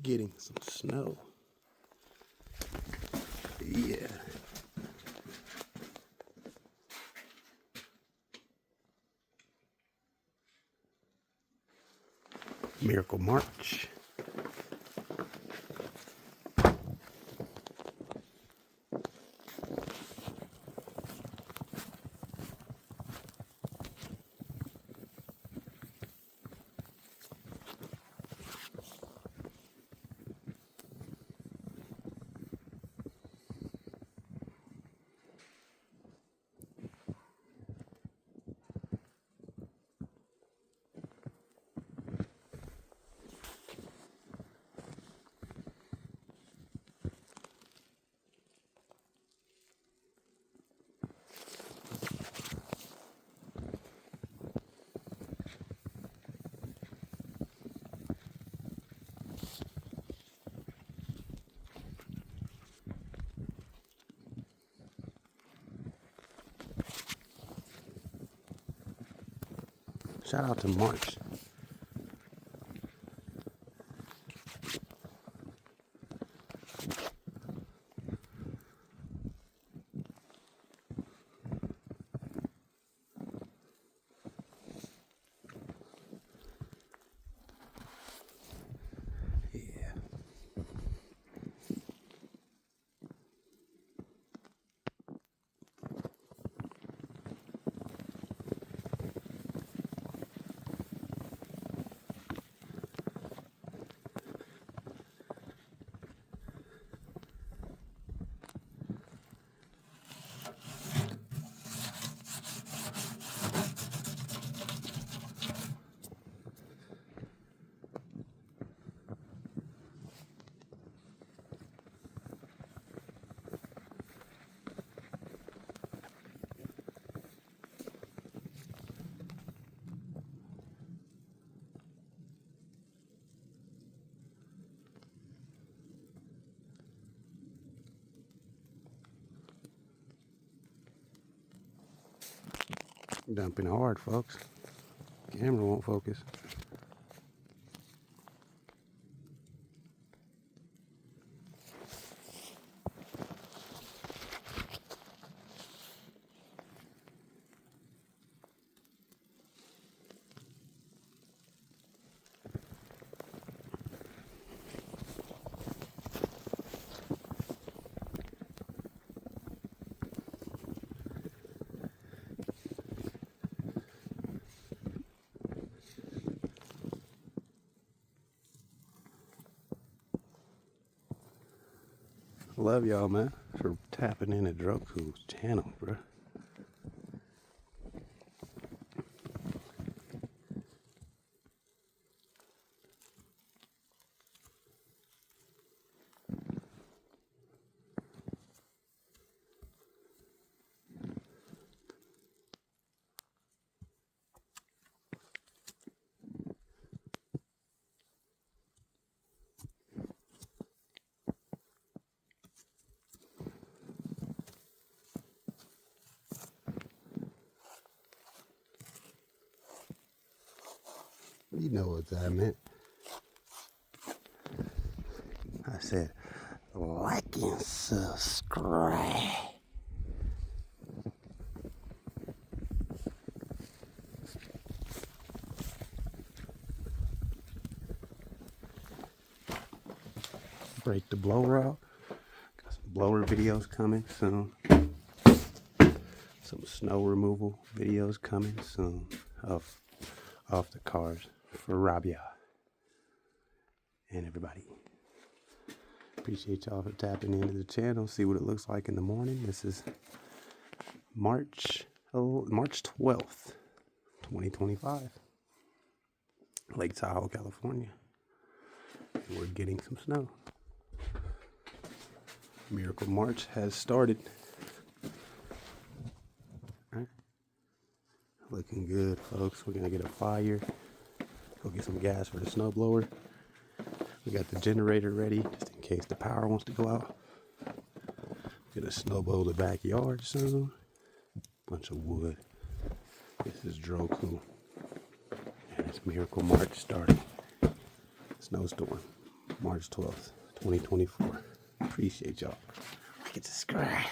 Getting some snow. Yeah. Miracle March. Shout out to March. Yeah. Dumping hard, folks. Camera won't focus. Love y'all, man, for tapping into DROKU's channel, bro. You know what I meant. I said, like and subscribe. Break the blower out. Got some blower videos coming soon. Some snow removal videos coming soon off the cars for Rabia and everybody. Appreciate y'all for tapping into the channel. See what it looks like in the morning. This is March 12th, 2025. Lake Tahoe, California. And we're getting some snow. Miracle March has started. All right. Looking good, folks. We're gonna get a fire. Go get some gas for the snowblower. We got the generator ready just in case the power wants to go out. Gonna snowblow the backyard soon. Bunch of wood. This is DROKU. And it's Miracle March starting. Snowstorm. March 12th, 2024. Appreciate y'all. Like and subscribe.